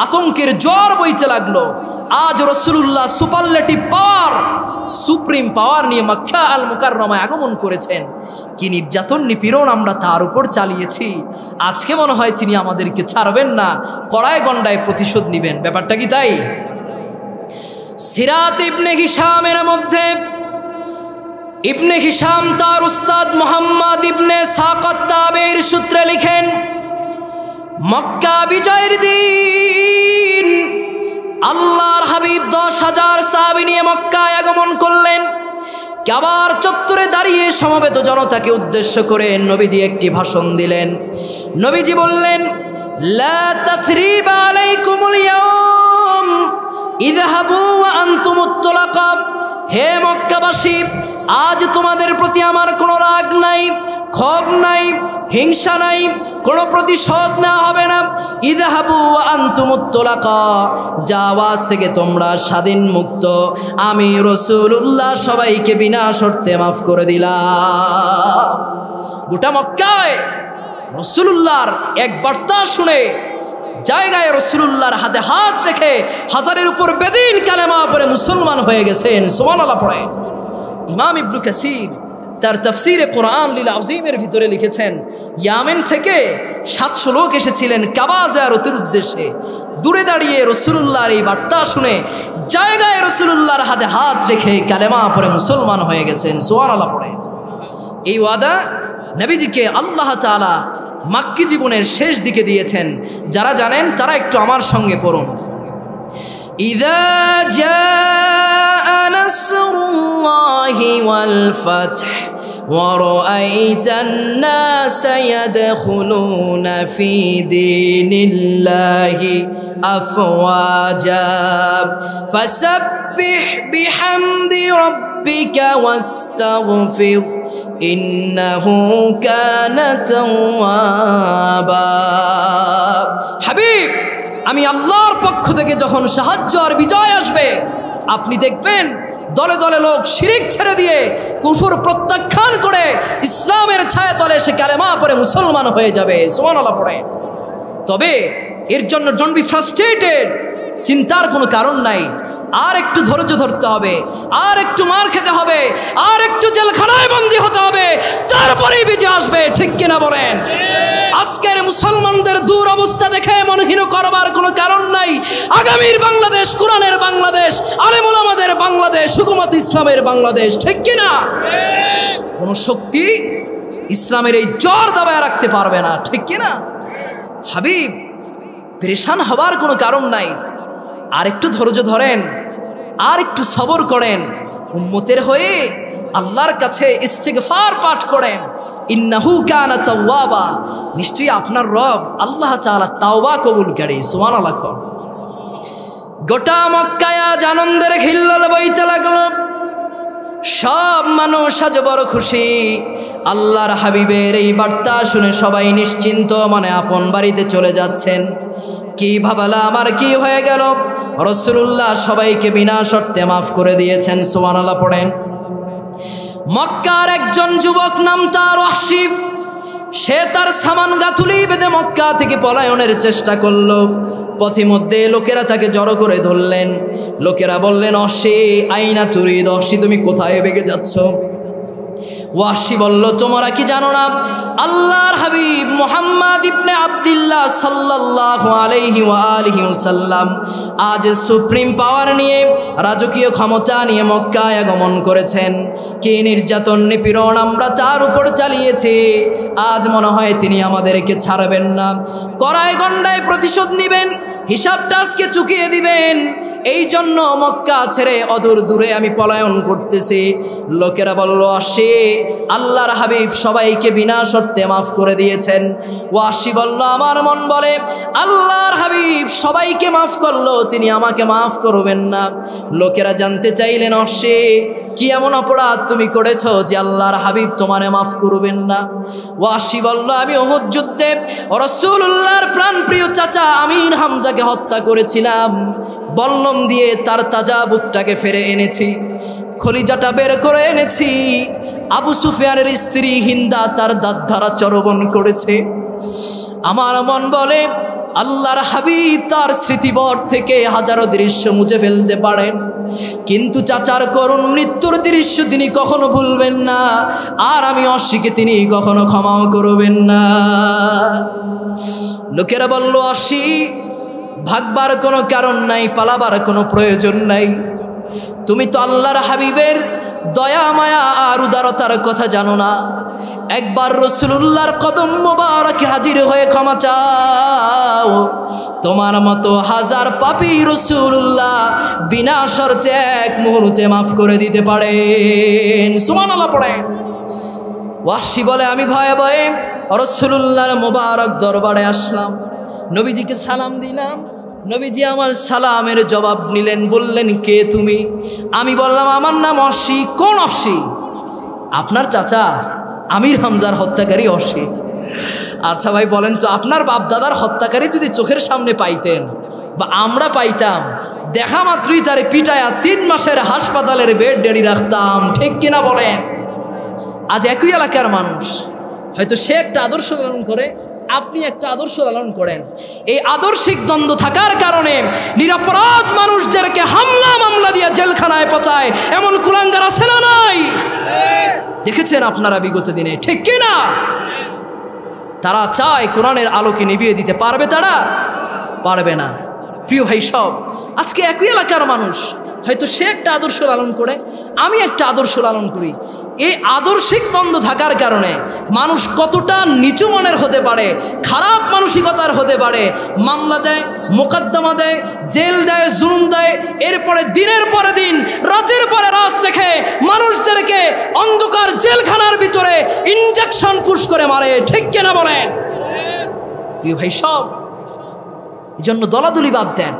আতঙ্কের জ্বর বইতে লাগলো। আজ রাসূলুল্লাহ সুপারলেটিভ পাওয়ার, সুপ্রিম পাওয়ার নিয়ে মক্কা আল মুকাররমায় আগমন করেছেন। কি নির্যাতন নিপীড়ন আমরা তার উপর চালিয়েছি, আজকে মনে হয় তিনি আমাদেরকে ছাড়বেন না, কড়ায় গন্ডায় প্রতিশোধ নেবেন। ব্যাপারটা কি তাই? সিরাত ইবনে হিশামের মধ্যে ইবনে হিশাম তার উস্তাদ মুহাম্মদ ইবনে সাকাত তাবেঈর সূত্রে লিখেন, মক্কা বিজয়ের দিন আল্লাহর হাবিব 10,000 সাহাবী নিয়ে মক্কায় আগমন করলেন। কাবার চত্বরে দাঁড়িয়ে সমবেত জনতাকে উদ্দেশ্য করে নবীজি একটি ভাষণ দিলেন। নবীজি বললেন, লা তাথরিবা আলাইকুমুল ইয়াওম ইযহাবু ওয়া আনতুমুত তুলাকা। হে মক্কাবাসী, আজ তোমাদের প্রতি আমার কোনো রাগ নাই, ক্ষোভ নাই, হিংসা নাই, কোনো প্রতিশোধ নেওয়া হবে না। ইযহাবু ওয়া আনতুমুত তুলাকা, যাও আজ থেকে তোমরা স্বাধীন মুক্ত। আমি রাসূলুল্লাহ সবাইকে বিনা শর্তে মাফ করে দিলাম। গোটা মক্কায় রাসূলুল্লাহর এক বার্তা শুনে জায়গায় রাসূলুল্লাহর হাতে হাত রেখে হাজারের উপর বেদিন কালেমা পড়ে মুসলমান হয়ে গেছেন। সুবহানাল্লাহ পড়ে। ইমাম ইবনে কাসির তার তাফসীরে কোরআন লিল আযীমের ভিতরে লিখেছেন, ইয়ামেন থেকে 700 লোক এসেছিলেন কাবা জিয়ারতের উদ্দেশ্যে। দূরে দাঁড়িয়ে রাসূলুল্লাহর এই বার্তা শুনে জায়গায় রাসূলুল্লাহর হাতে হাত রেখে কালেমা পড়ে মুসলমান হয়ে গেছেন। সুবহানাল্লাহ পড়ে। এই ওয়াদা নবীজিকে আল্লাহ তাআলা মাক্কি জীবনের শেষ দিকে দিয়েছেন। যারা জানেন তারা একটু আমার সঙ্গে পড়ুন। ইযা জাআ নাসরুল্লাহি ওয়াল ফাতহ ওয়া রাআইতান নাসা ইয়াদখুলুনা ফি দীনিল্লাহি আফওয়াজা ফাসাব্বিহ বিহামদি রাব্বিকা ওয়াস্তাগফির ইন্নাহু কানা তাওয়াবা। হাবিব, আমি আল্লাহর পক্ষ থেকে যখন সাহায্য আর বিজয় আসবে, আপনি দেখবেন দলে দলে লোক শিরিক ছেড়ে দিয়ে কুফর প্রত্যাখ্যান করে ইসলামের ছায়াতলে সে কালেমা পড়ে মুসলমান হয়ে যাবে। সুবহানাল্লাহ পড়ে। তবে এর জন্য ডোন্ট বি ফ্রাস্ট্রেটেড, চিন্তার কোনো কারণ নাই। আর একটু ধৈর্য ধরতে হবে, আর একটু মার খেতে হবে, আর একটু জেলখানায় বন্দী হতে হবে, তারপরেই বিজয় আসবে। ঠিক কিনা বলেন? আজকের মুসলমানদের দূর অবস্থা দেখে মনহীন করবার কোনো কারণ নাই। আগামীর বাংলাদেশ কোরআনের বাংলাদেশ, আলেম ওলামাদের বাংলাদেশ, হুকুমত ইসলামের বাংলাদেশ। ঠিক কিনা? কোন শক্তি ইসলামের এই জোর দাবায় রাখতে পারবে না। ঠিক কিনা? হাবিব, পেরেশান হবার কোনো কারণ নাই। আর একটু ধৈর্য ধরেন, আর একটু সবর করেন, উম্মতের হয়ে আল্লাহর কাছে ইস্তিগফার পাঠ করেন। ইন্নাহু কানা তাওয়াবা, নিশ্চয়ই আপনার রব আল্লাহ তাআলা তাওবা কবুলকারী। সুবহানাল্লাহ। গোটা মক্কায় আজ আনন্দের হিল্লোল বইতে লাগলো। সব মানুষ আজ বড় খুশি। আল্লাহর হাবিবের এই বার্তা শুনে সবাই নিশ্চিন্ত মনে আপন বাড়িতে চলে যাচ্ছেন। কি ভাবলা আমার কি হয়ে গেল? রাসূলুল্লাহ সবাইকে বিনা শর্তে মাফ করে দিয়েছেন। সুবহানাল্লাহ পড়েন। মক্কার একজন যুবক, নাম তার ওয়াহশী, সে তার সামান গাথুলি বেঁধে মক্কা থেকে পলায়নের চেষ্টা করলো। পথিমধ্যে লোকেরা তাকে জড়ো করে ধরলেন। লোকেরা বললেন, ওয়াহশী আইনা তুরিদ, ওয়াহশী তুমি কোথায় বেগে যাচ্ছ? ওয়াহশী বলল, তোমরা কি জানো না আল্লাহর হাবিব মুহাম্মদ ইবনে আব্দুল্লাহ সাল্লাল্লাহু আলাইহি ওয়া আলিহি ওয়াসাল্লাম আজ সুপ্রিম পাওয়ার নিয়ে, রাজকীয় ক্ষমতা নিয়ে মক্কায় আগমন করেছেন। কি নির্যাতন নিপীড়ন আমরা তার উপর চালিয়েছি, আজ মনে হয় তিনি আমাদেরকে ছাড়বেন না। কড়ায় গন্ডায় প্রতিশোধ নেবেন, হিসাবটা আজকে চুকিয়ে দিবেন। এই জন্য মক্কা ছেড়ে অদূর দূরে আমি পলায়ন করতেছি। লোকেরা বলল, ওয়াহশী আল্লাহর হাবিব সবাইকে বিনা শর্তে মাফ করে দিয়েছেন। ওয়াহশী বলল, আমার মন বলে আল্লাহর হাবিব সবাইকে মাফ করলো, তিনি আমাকে মাফ করবেন না। লোকেরা জানতে চাইলেন, ওয়াহশী কি এমন অপরাধ তুমি করেছো যে আল্লাহর হাবিব তোমারে মাফ করবেন না? ওয়াহশী বলল, আমি উহুদ যুদ্ধে রাসূলুল্লাহর প্রাণপ্রিয় চাচা আমির হামজাকে হত্যা করেছিলাম। বল্লম দিয়ে তার তাজা বুকটাকে ফিরে এনেছি, খলিজাটা বের করে এনেছি। আবু সুফিয়ানের স্ত্রী হিন্দা তার দাঁত ধারা চরবণ করেছে। আমার মন বলে আল্লাহর হাবিব তার স্মৃতিবট থেকে হাজারো দৃশ্য মুছে ফেলতে পারেন, কিন্তু চাচার করুণ মৃত্যুর দৃশ্য তিনি কখনো ভুলবেন না। আর আমি ওয়াহশীকে তিনি কখনো ক্ষমাও করবেন না। লোকেরা বলল, ওয়াহশী ভাগবার কোনো কারণ নাই, পালাবার কোনো প্রয়োজন নাই। তুমি তো আল্লাহর হাবিবের দয়া মায়া আর উদারতার কথা জানো না। একবার রাসূলুল্লাহর কদম মোবারকে হাজির হয়ে ক্ষমা চাও। তোমার মতো হাজার পাপী রাসূলুল্লাহ বিনা শর্তে এক মুহূর্তে মাফ করে দিতে পারেন। সুবহানাল্লাহ পড়েন। ওয়াহশী বলে, আমি ভয়ে ভয়ে রাসূলুল্লাহর মোবারক দরবারে আসলাম, নবীজিকে সালাম দিলাম। নবীজি আমার সালামের জবাব নিলেন, বললেন, কে তুমি? আমি বললাম, আমার নাম ওয়াহশী। কোন ওয়াহশী? আপনার চাচা আমির হামজার হত্যাকারী ওয়াহশী। আচ্ছা ভাই বলেন তো, আপনার বাপদাদার হত্যাকারী যদি চোখের সামনে পাইতেন বা আমরা পাইতাম, দেখা মাত্রই তার পিটায়া 3 মাসের হাসপাতালের বেড রেডি রাখতাম। ঠিক কিনা বলেন? আজ একই এলাকার মানুষ, হয়তো সে একটা আদর্শ লালন করে, আপনি একটা আদর্শ লালন করেন। এই আদর্শিক দ্বন্দ্ব থাকার কারণে নিরপরাধ মানুষদেরকে হামলা মামলা দিয়ে জেলখানায় পচায় এমন কুলাঙ্গার আছে না নাই? দেখেছেন আপনারা বিগত দিনে। ঠিক কিনা? তারা চায় কোরআনের আলোকে নিভিয়ে দিতে, পারবে তারা? পারবে না। প্রিয় ভাই সব, আজকে একই এলাকার মানুষ, হয়তো সে একটা আদর্শ লালন করে, আমি একটা আদর্শ লালন করি, এই আদর্শিক দ্বন্দ্ব থাকার কারণে মানুষ কতটা নিচু মনের হতে পারে, খারাপ মানসিকতার হতে পারে, মামলা দেয়, মোকদ্দমা দেয়, জেল দেয়, জুলুম দেয়, এরপরে দিনের পরে দিন, রাতের পরে রাত রেখে মানুষদেরকে অন্ধকার জেলখানার ভিতরে ইনজেকশন পুশ করে মারে। ঠিক কিনা বলেন প্রিয় ভাই সব? এই জন্য দলাদলি বাদ দেন।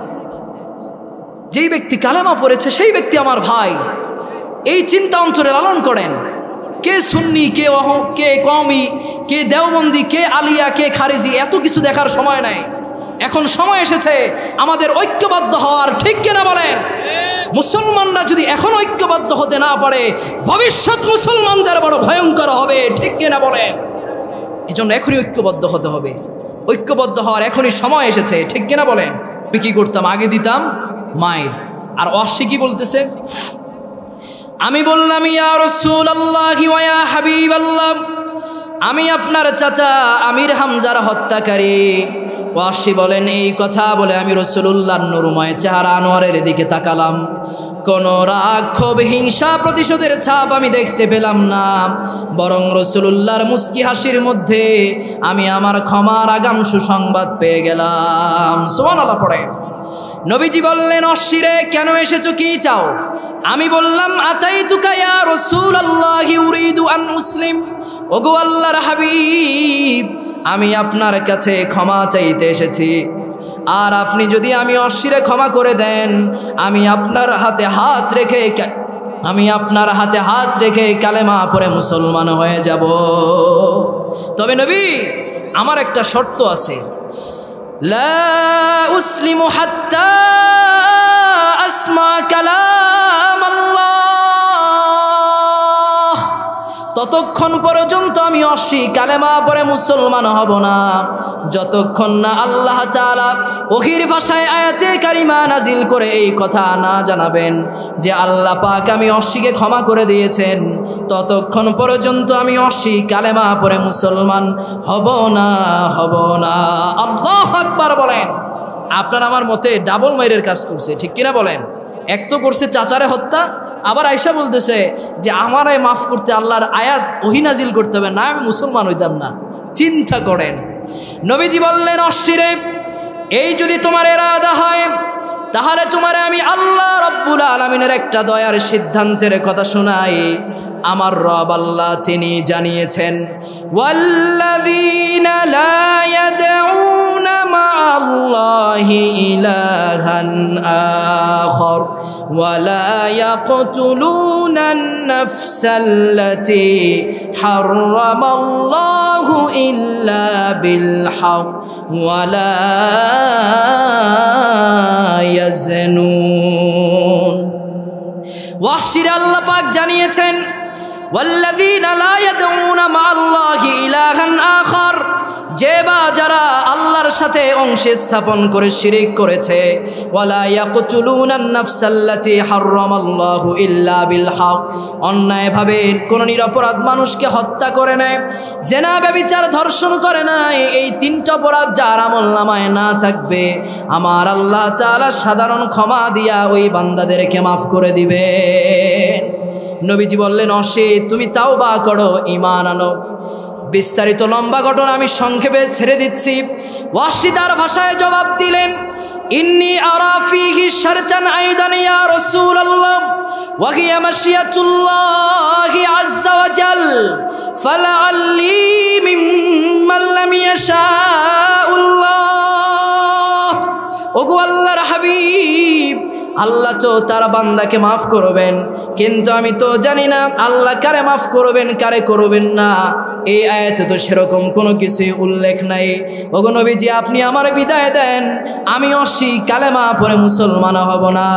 যেই ব্যক্তি কালেমা পড়েছে সেই ব্যক্তি আমার ভাই, এই চিন্তা অন্তরে লালন করেন। কে সুন্নি, কে কওমি, কে দেওবন্দি, কে আলিয়া, কে খারিজি, এত কিছু দেখার সময় নাই। এখন সময় এসেছে আমাদের ঐক্যবদ্ধ হওয়ার। ঠিক কিনা বলেন? মুসলমানরা যদি এখন ঐক্যবদ্ধ হতে না পারে, ভবিষ্যৎ মুসলমানদের বড় ভয়ঙ্কর হবে। ঠিক কিনা বলেন? এই জন্য এখনই ঐক্যবদ্ধ হতে হবে। ঐক্যবদ্ধ হওয়ার এখনই সময় এসেছে। ঠিক কিনা বলেন? আমি কি করতাম? আগে দিতাম মায়ের। আর অশ্বে কি বলতেছে? আমি বললাম, ইয়া রাসূলুল্লাহ ওয়া ইয়া হাবিবাল্লাহ, আমি আপনার চাচা আমির হামজার হত্যাকারী। ওয়াসি বলেন, এই কথা বলে আমি রাসূলুল্লাহর নূরময় চেহারা আনোয়ারের দিকে তাকালাম। কোন রাগ, ক্ষোভ, হিংসা, প্রতিশোধের ছাপ আমি দেখতে পেলাম না, বরং রাসূলুল্লাহর মুস্কি হাসির মধ্যে আমি আমার ক্ষমার আগাম সুসংবাদ পেয়ে গেলাম। সুবহানাল্লাহ পড়ে। নবীজি বললেন, অশ্বিরে কেন এসেছো, কি চাও? আমি বললাম, আতাইতুকা ইয়া রাসূলুল্লাহ উরিদু আন মুসলিম। ওগো আল্লাহর হাবিব, আমি আপনার কাছে ক্ষমা চাইতে এসেছি। আর আপনি যদি আমি অশ্বিরে ক্ষমা করে দেন, আমি আপনার হাতে হাত রেখে কালেমা পড়ে মুসলমান হয়ে যাব। তবে নবী, আমার একটা শর্ত আছে। লা উসলিমু হাত্তা আসমা কালাম আল্লাহ। ততক্ষণ পর্যন্ত আমি অশ্লী কালেমা পড়ে মুসলমান হব না, যতক্ষণ না আল্লাহ তাআলা ওহীর ভাষায় আয়াতে কারিমা নাজিল করে এই কথা না জানাবেন যে আল্লাহ পাক আমি অশ্লীকে ক্ষমা করে দিয়েছেন। ততক্ষণ পর্যন্ত আমি অশ্লী কালেমা পড়ে মুসলমান হব না। আল্লাহু আকবার বলেন। আপনার আমার মতে ডাবল মাইরের কাজ করছে। ঠিক কিনা বলেন? এক তো করছে চাচারে হত্যা, আবার আয়সা বলতেছে যে আমারে মাফ করতে আল্লাহর আয়াত ওহী নাজিল করতে হবে, না আমি মুসলমান হইতাম না। চিন্তা করেন। নবীজি বললেন, অশ্বিরে এই যদি তোমার ইরাদা হয়, তাহলে তোমারে আমি আল্লাহ রাব্বুল আলামিনের একটা দয়ার সিদ্ধান্তের কথা শোনাই। আমার রব আল্লাহ তিনি জানিয়েছেন, ওয়াল্লাযীনা লা ইয়াদউনা মা'আল্লাহি ইলাহান আখার ওয়া লা ইয়াকতুলুনান নাফসাল্লাতী হারামাল্লাহু ইল্লা বিল হক ওয়া লা ইয়াজনুন। ওয়াহশির আল্লাহ পাক জানিয়েছেন, ওয়াল্লাযীনা লা ইয়াদউনা মা'আল্লাহি ইলাহান আখার, যে বা যারা আল্লাহর সাথে অংশ স্থাপন করে শিরিক করেছে, ওয়ালা ইয়াকতুলুনান নাফসাল্লাতী হারামাল্লাহু ইল্লা বিল হক, অন্যায়ভাবে কোন নিরপরাধ মানুষকে হত্যা করে নেয়, জেনা, ব্যভিচার, ধর্ষণ করে নাই, এই তিনটা অপরাধ যার আমলনামায় না থাকবে, আমার আল্লাহ তাআলা সাধারণ ক্ষমা দিয়া ওই বান্দাদেরকে মাফ করে দিবে। নবীজি বললেন, অশে তুমি তাওবা করো, ঈমান আনো। বিস্তারিত লম্বা ঘটনা আমি সংক্ষেপে ছেড়ে দিচ্ছি। ওয়াহশী তার ভাষায় জবাব দিলেন, ইন্নী আরা ফীহি শারতান আইদান ইয়া রাসূলুল্লাহ ওয়া হিয়া মাশিয়াতুল্লাহি আযজা ওয়া জাল ফালাআল্লি মিম্মান লাম ইয়াশাউল্লাহ। ওগো আল্লাহর হাবিব, আল্লাহ তো তার বান্দাকে মাফ করবেন, কিন্তু আমি তো জানি না আল্লাহ কারে মাফ করবেন কারে করবেন না। এই আয়াতে তো সেরকম কোনো কিছুই উল্লেখ নাই। ওগো নবীজি, আপনি আমার বিদায় দেন, আমি অশী কালেমা পড়ে মুসলমান হব না।